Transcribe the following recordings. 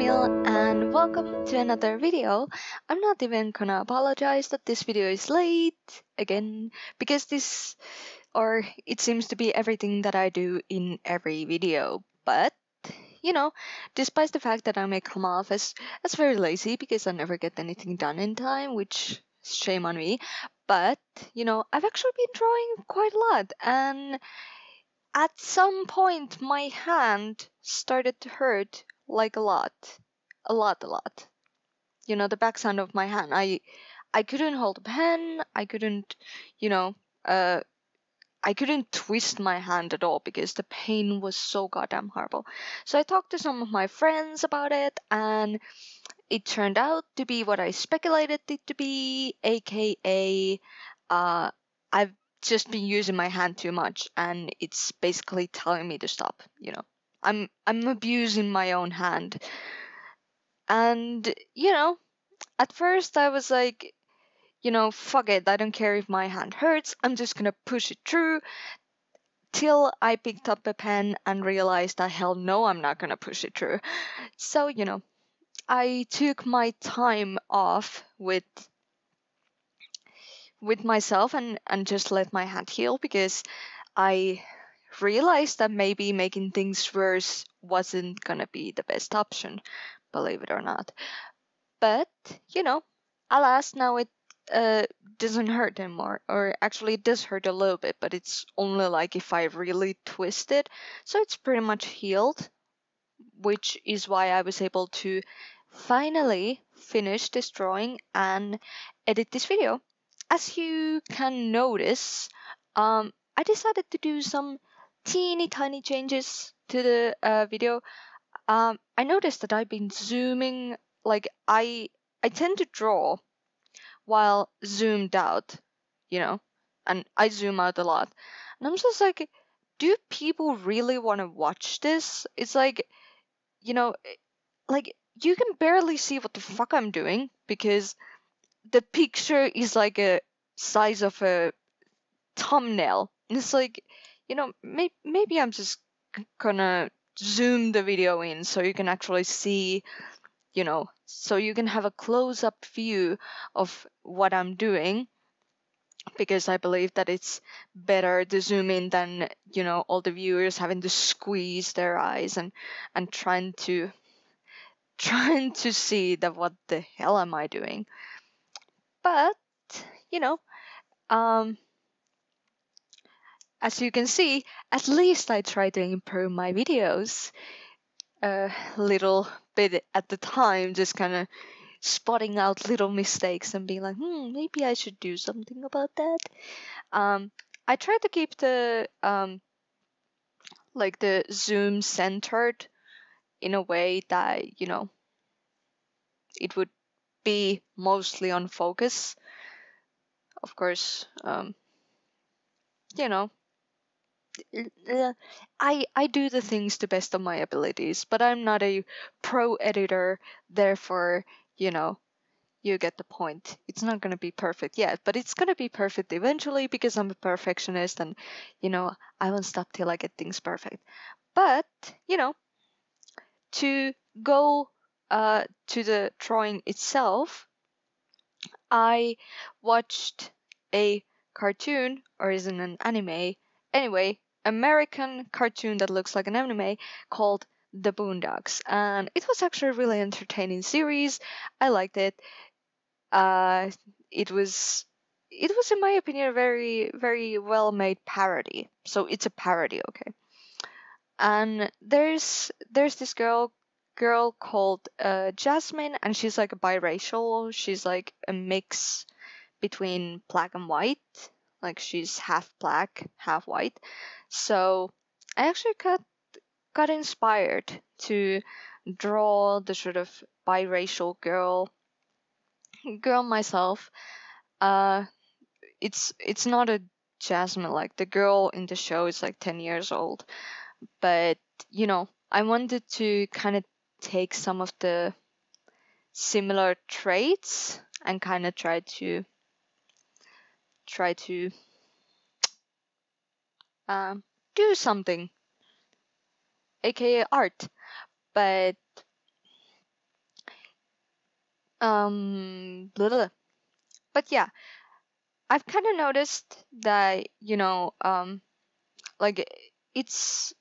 Neil and welcome to another video. I'm not even gonna apologize that this video is late again because it seems to be everything that I do in every video. But, despite the fact that I may come off as very lazy because I never get anything done in time, which shame on me. But, I've actually been drawing quite a lot and at some point, my hand started to hurt like a lot, a lot, a lot. The backside of my hand. I couldn't hold a pen. I couldn't, you know, uh, I couldn't twist my hand at all because the pain was so goddamn horrible. So I talked to some of my friends about it, and it turned out to be what I speculated it to be, aka, I've just been using my hand too much, and it's basically telling me to stop. I'm abusing my own hand, and at first I was like, fuck it, I don't care if my hand hurts. I'm just gonna push it through. Till I picked up a pen and realized that hell no, I'm not gonna push it through. So I took my time off with myself and just let my hand heal because I realized that maybe making things worse wasn't gonna be the best option, believe it or not. But alas, now it doesn't hurt anymore, or actually it does hurt a little bit, but it's only like if I really twist it. So it's pretty much healed, which is why I was able to finally finish this drawing and edit this video. As you can notice, I decided to do some teeny tiny changes to the video. I noticed that I've been zooming, like I tend to draw while zoomed out, and I zoom out a lot. And I'm just like, do people really want to watch this? It's like, you know, like you can barely see what the fuck I'm doing because the picture is like a size of a thumbnail. And it's like, maybe I'm just gonna zoom the video in so you can actually see, so you can have a close up view of what I'm doing. Because I believe that it's better to zoom in than, all the viewers having to squeeze their eyes and trying to see that what the hell am I doing. But, you know, um, as you can see, at least I try to improve my videos a little bit at the time, just kind of spotting out little mistakes and being like, maybe I should do something about that. I try to keep the the zoom centered in a way that, it would be mostly on focus. Of course, you know, I do the things to best of my abilities, but I'm not a pro editor. Therefore, you get the point. It's not going to be perfect yet, but it's going to be perfect eventually because I'm a perfectionist and, I won't stop till I get things perfect. But, to go to the drawing itself, I watched a cartoon, or is it an anime? Anyway, American cartoon that looks like an anime called The Boondocks, and it was actually a really entertaining series. I liked it. Uh, it was in my opinion a very very well made parody. So it's a parody, okay. And there's this girl called Jasmine, and she's like a biracial. She's like a mix between black and white. Like she's half black, half white. So I actually got inspired to draw the sort of biracial girl myself. Uh, it's not a Jasmine, like the girl in the show is like 10 years old, but I wanted to kind of take some of the similar traits and kind of try to do something, aka art. But Blah, blah. But yeah, I've kind of noticed that, like it's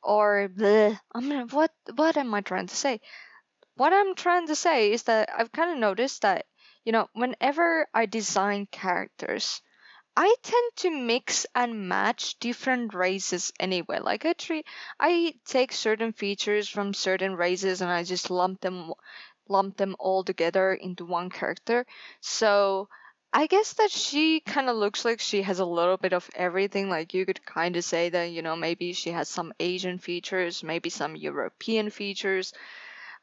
or bleh, what am I trying to say? What I'm trying to say is that I've kind of noticed that, whenever I design characters, I tend to mix and match different races anyway. Like I take certain features from certain races and I just lump them all together into one character. So I guess that she kind of looks like she has a little bit of everything. Like you could kind of say that, maybe she has some Asian features, maybe some European features,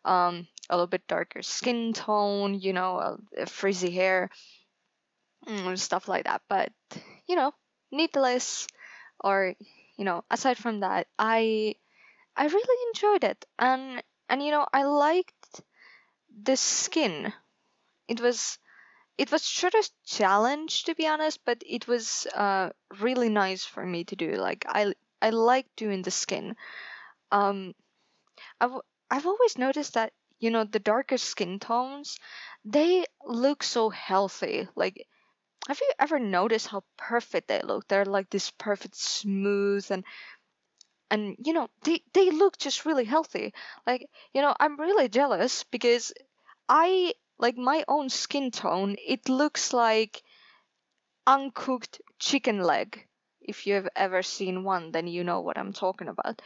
a little bit darker skin tone, frizzy hair, stuff like that. But, you know, needless, or, aside from that, I really enjoyed it. And I liked the skin. It was sort of challenge, to be honest, but it was really nice for me to do. Like I like doing the skin. Um, I've always noticed that, the darker skin tones, they look so healthy. Like, have you ever noticed how perfect they look? They're like this perfect smooth, and they look just really healthy. Like, I'm really jealous because I like my own skin tone. It looks like uncooked chicken leg. If you've ever seen one, then you know what I'm talking about.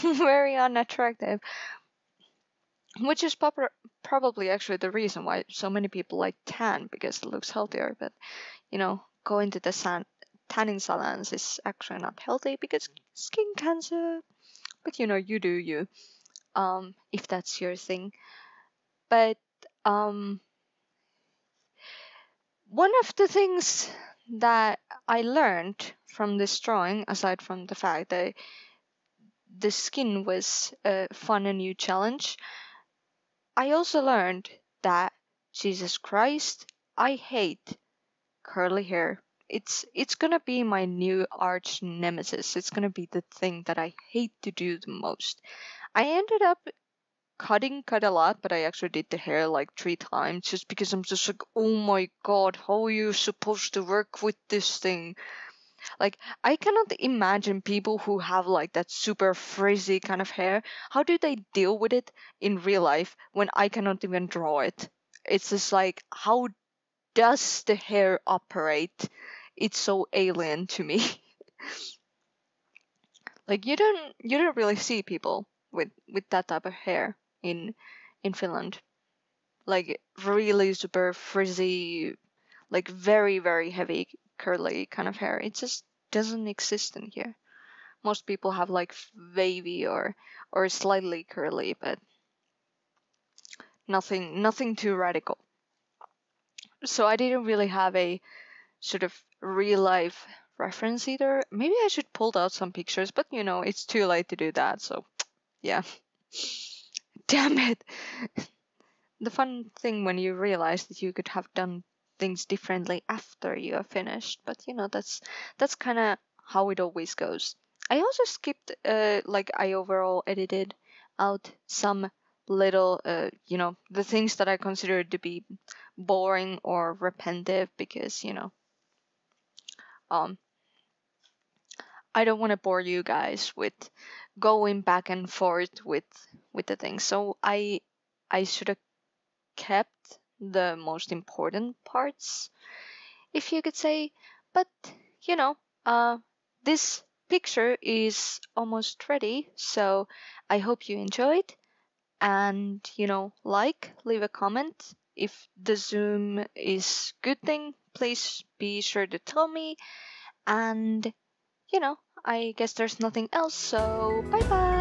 Very unattractive, which is probably actually the reason why so many people like tan, because it looks healthier. But going to the tanning salons is actually not healthy because skin cancer. But you do you, if that's your thing. But um, one of the things that I learned from this drawing, aside from the fact that the skin was a fun and new challenge, I also learned that, Jesus Christ, I hate curly hair. It's gonna be my new arch nemesis. It's gonna be the thing that I hate to do the most. I ended up cut a lot, but I actually did the hair like 3 times just because I'm just like, oh my god, how are you supposed to work with this thing? Like, I cannot imagine people who have like that super frizzy kind of hair. How do they deal with it in real life when I cannot even draw it? It's just like, how does the hair operate? It's so alien to me. Like, you don't really see people with that type of hair in Finland. Like really super frizzy, like very very heavy curly kind of hair. It just doesn't exist in here. Most people have like wavy or slightly curly, but nothing too radical. So I didn't really have a sort of real life reference either. Maybe I should pull out some pictures, but it's too late to do that. So yeah. Damn it. The fun thing when you realize that you could have done things differently after you are finished, but that's kind of how it always goes. I also skipped, like I overall edited out some little, the things that I considered to be boring or repetitive because um I don't want to bore you guys with going back and forth with the things. So I should have kept the most important parts, if you could say. But you know, uh, this picture is almost ready, so I hope you enjoyed. And leave a comment if the zoom is good thing. Please be sure to tell me. And I guess there's nothing else. So bye bye.